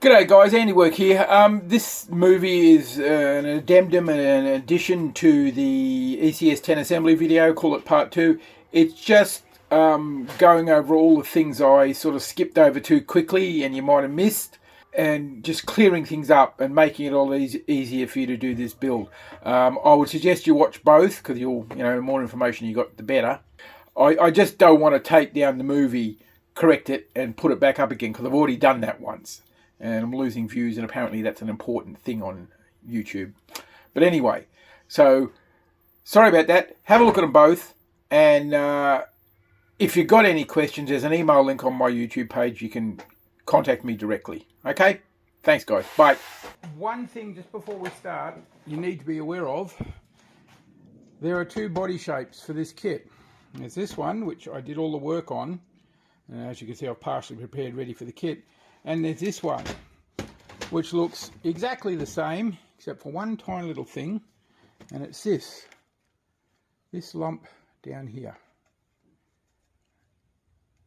G'day guys, Andy Work here. This movie is an addendum and an addition to the ECS 10 assembly video, call it part 2. It's just going over all the things I sort of skipped over too quickly and you might have missed, and just clearing things up and making it all easier for you to do this build. I would suggest you watch both because the more information you got, the better. I just don't want to take down the movie, correct it and put it back up again because I've already done that once. And I'm losing views, and apparently that's an important thing on YouTube. But anyway, so sorry about that. Have a look at them both, and if you've got any questions, there's an email link on my YouTube page. You can contact me directly. Okay? Thanks, guys. Bye. One thing just before we start you need to be aware of, there are two body shapes for this kit. There's this one, which I did all the work on, and as you can see I've partially prepared ready for the kit. And there's this one, which looks exactly the same, except for one tiny little thing, and it's this lump down here.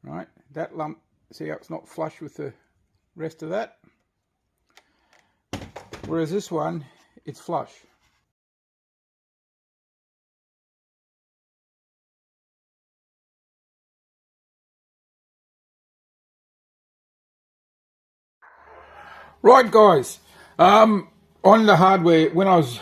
Right, that lump, see how it's not flush with the rest of that? Whereas this one, it's flush. Right guys, on the hardware, when I was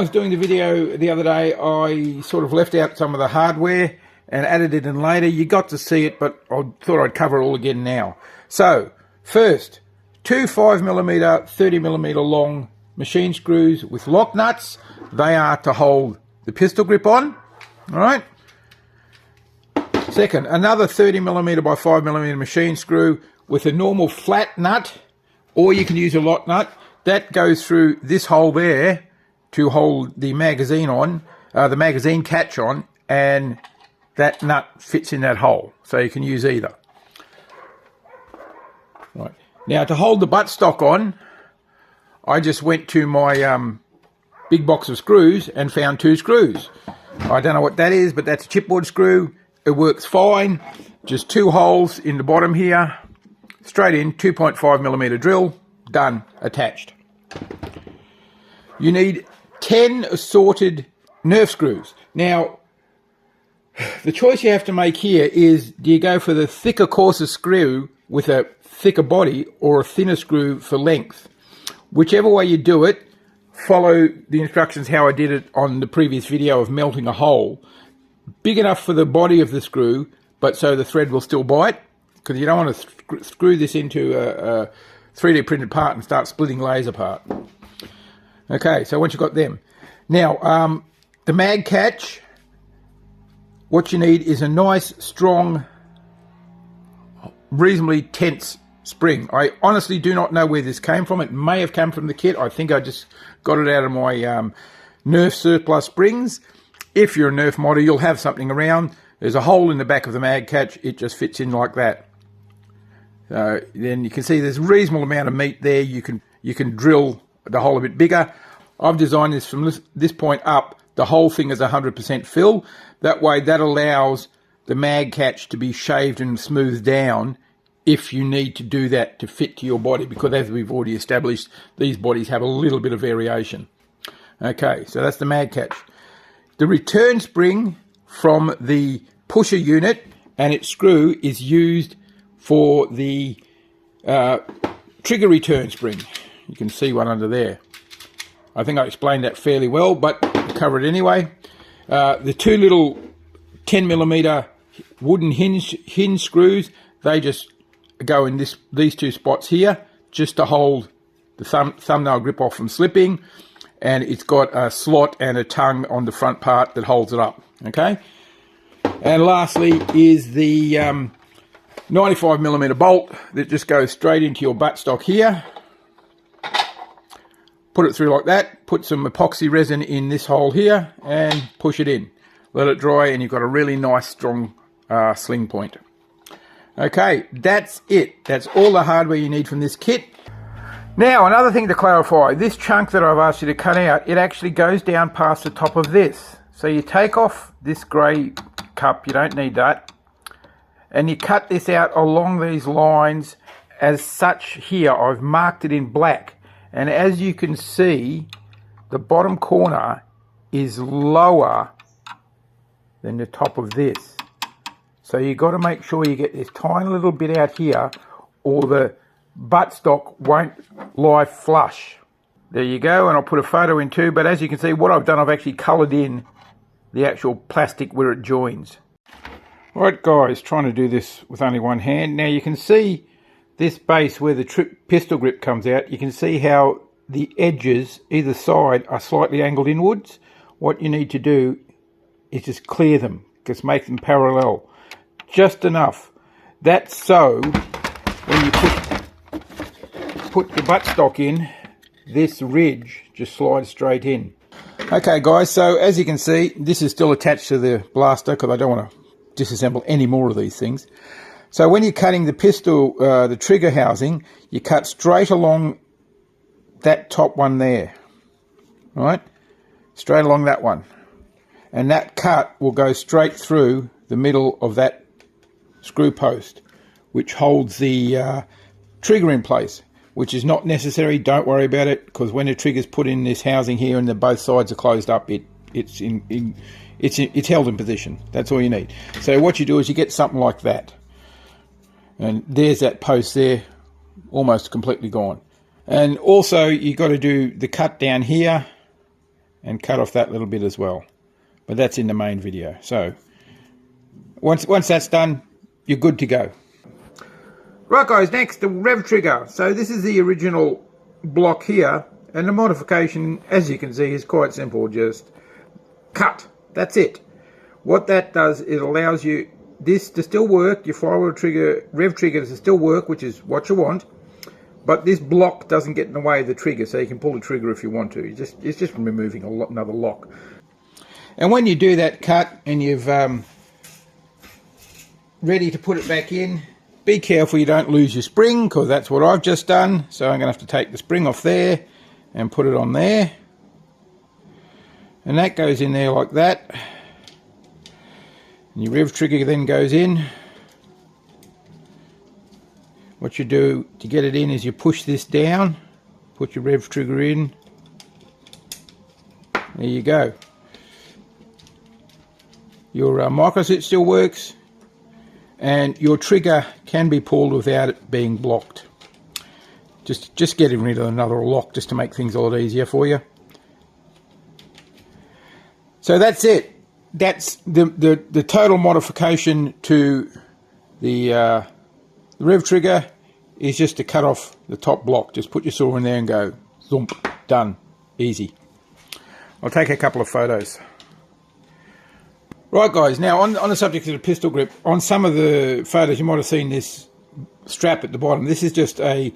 doing the video the other day, I sort of left out some of the hardware and added it in later. You got to see it, but I thought I'd cover it all again now. So, first, two 5mm, 30mm long machine screws with lock nuts. They are to hold the pistol grip on, alright? Second, another 30mm by 5mm machine screw with a normal flat nut, or you can use a lock nut. That goes through this hole there to hold the magazine on, the magazine catch on, and that nut fits in that hole, so you can use either. Right. Now to hold the buttstock on, I just went to my big box of screws and found two screws. I don't know what that is, but that's a chipboard screw. It works fine. Just two holes in the bottom here. Straight in, 2.5mm drill, done, attached. You need 10 assorted Nerf screws. Now, the choice you have to make here is, do you go for the thicker, coarser screw with a thicker body or a thinner screw for length? Whichever way you do it, follow the instructions how I did it on the previous video of melting a hole. Big enough for the body of the screw, but so the thread will still bite. Because you don't want to screw this into a 3D printed part and start splitting layers apart. Okay, so once you've got them. Now, the mag catch, what you need is a nice, strong, reasonably tense spring. I honestly do not know where this came from. It may have come from the kit. I think I just got it out of my Nerf surplus springs. If you're a Nerf modder, you'll have something around. There's a hole in the back of the mag catch. It just fits in like that. Then you can see there's a reasonable amount of meat there. You can drill the hole a bit bigger. I've designed this from this point up. The whole thing is 100% fill. That way that allows the mag catch to be shaved and smoothed down if you need to do that to fit to your body, because as we've already established, these bodies have a little bit of variation. Okay, so that's the mag catch. The return spring from the pusher unit and its screw is used for the trigger return spring. You can see one under there. I think I explained that fairly well, but I'll cover it anyway. The two little 10mm wooden hinge screws, they just go in these two spots here, just to hold the thumbnail grip off from slipping, and it's got a slot and a tongue on the front part that holds it up. Okay. And lastly is the 95mm bolt that just goes straight into your buttstock here. Put it through like that, put some epoxy resin in this hole here and push it in. Let it dry and you've got a really nice strong sling point. Okay, that's it. That's all the hardware you need from this kit. Now, another thing to clarify, this chunk that I've asked you to cut out, it actually goes down past the top of this. So you take off this grey cup, you don't need that, and you cut this out along these lines as such here, I've marked it in black. And as you can see, the bottom corner is lower than the top of this. So you've got to make sure you get this tiny little bit out here, or the buttstock won't lie flush. There you go, and I'll put a photo in too, but as you can see, what I've done, I've actually coloured in the actual plastic where it joins. Right guys, trying to do this with only one hand. Now you can see this base where the pistol grip comes out, you can see how the edges either side are slightly angled inwards. What you need to do is just clear them, just make them parallel. Just enough. That's so when you put the buttstock in, this ridge just slides straight in. Okay guys, so as you can see, this is still attached to the blaster because I don't want to disassemble any more of these things. So when you're cutting the pistol, the trigger housing, you cut straight along that top one there, right? Straight along that one. And that cut will go straight through the middle of that screw post, which holds the trigger in place, which is not necessary. Don't worry about it, because when the trigger's put in this housing here and both sides are closed up, it's held in position. That's all you need. So what you do is you get something like that. And there's that post there, almost completely gone. And also you got to do the cut down here and cut off that little bit as well. But that's in the main video. So once that's done, you're good to go. Right guys, next the rev trigger. So this is the original block here, and the modification, as you can see, is quite simple. Just cut. That's it. What that does, it allows you this to still work, your flywheel trigger, rev trigger to still work, which is what you want, but this block doesn't get in the way of the trigger, so you can pull the trigger if you want to. It's just removing another lock. And when you do that cut and you've ready to put it back in, be careful you don't lose your spring, because that's what I've just done. So I'm going to have to take the spring off there and put it on there. And that goes in there like that. And your rev trigger then goes in. What you do to get it in is you push this down, put your rev trigger in. There you go. Your micro switch still works, and your trigger can be pulled without it being blocked. Just getting rid of another lock just to make things a lot easier for you. So that's it. That's the total modification to the rev trigger is just to cut off the top block. Just put your saw in there and go zoom, done, easy. I'll take a couple of photos. Right guys, now on the subject of the pistol grip, on some of the photos you might have seen this strap at the bottom. This is just a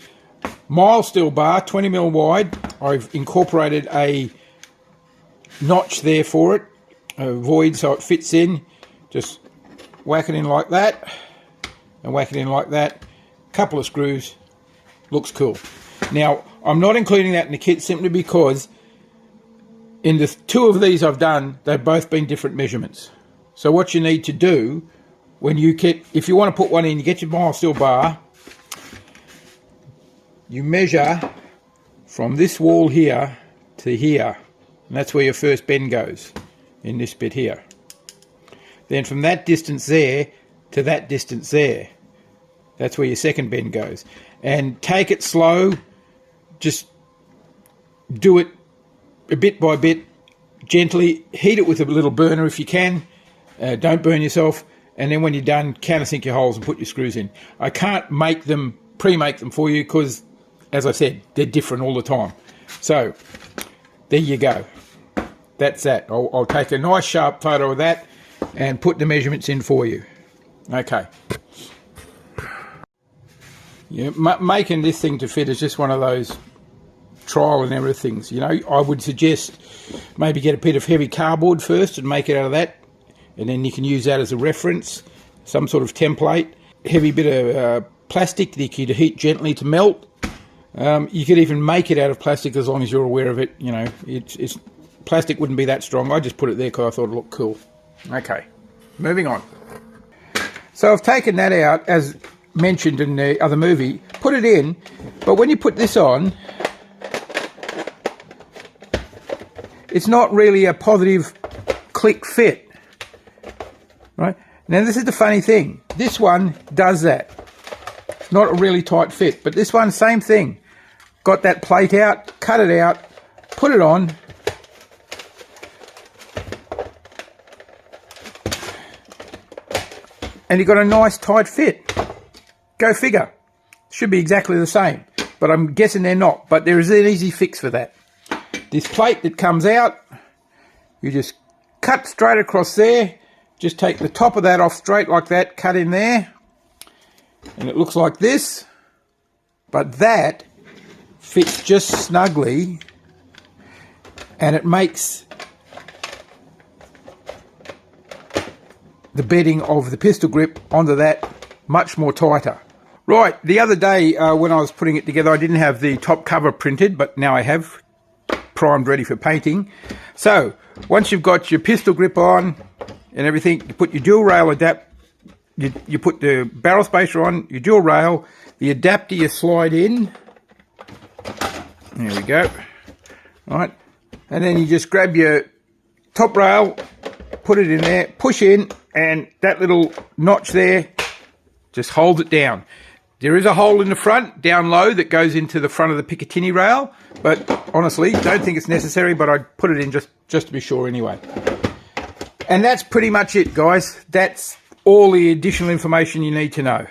mild steel bar, 20mm wide. I've incorporated a notch there for it, a void so it fits in. Just whack it in like that and whack it in like that. Couple of screws, looks cool. Now I'm not including that in the kit simply because in the two of these I've done, they've both been different measurements. So what you need to do when you get, if you want to put one in, you get your mild steel bar, you measure from this wall here to here, and that's where your first bend goes, in this bit here. Then from that distance there to that distance there, that's where your second bend goes. And take it slow, just do it a bit by bit, gently, heat it with a little burner if you can. Don't burn yourself, and then when you're done, countersink your holes and put your screws in. I can't make them, pre-make them for you because, as I said, they're different all the time. So, there you go. That's that. I'll take a nice sharp photo of that and put the measurements in for you. Okay. Yeah, making this thing to fit is just one of those trial and error things. You know, I would suggest maybe get a bit of heavy cardboard first and make it out of that. And then you can use that as a reference, some sort of template. Heavy bit of plastic that you could heat gently to melt. You could even make it out of plastic as long as you're aware of it. You know, it's plastic wouldn't be that strong. I just put it there because I thought it looked cool. Okay, moving on. So I've taken that out, as mentioned in the other movie, put put it in, but when you put this on, it's not really a positive click fit, right? Now this is the funny thing. This one does that. It's not a really tight fit, but this one, same thing. Got that plate out, cut it out, put it on. And you've got a nice tight fit. Go figure. Should be exactly the same, but I'm guessing they're not. But there is an easy fix for that. This plate that comes out, you just cut straight across there. Just take the top of that off straight like that, cut in there. And it looks like this. But that fits just snugly. And it makes the bedding of the pistol grip onto that much more tighter. Right, the other day when I was putting it together, I didn't have the top cover printed, but now I have, primed, ready for painting. So once you've got your pistol grip on and everything, you put your dual rail adapt, you put the barrel spacer on, your dual rail, the adapter you slide in. There we go. All right, and then you just grab your top rail, put it in there, push in, and that little notch there just holds it down. There is a hole in the front, down low, that goes into the front of the Picatinny rail, but honestly, don't think it's necessary, but I put it in just to be sure anyway. And that's pretty much it, guys. That's all the additional information you need to know.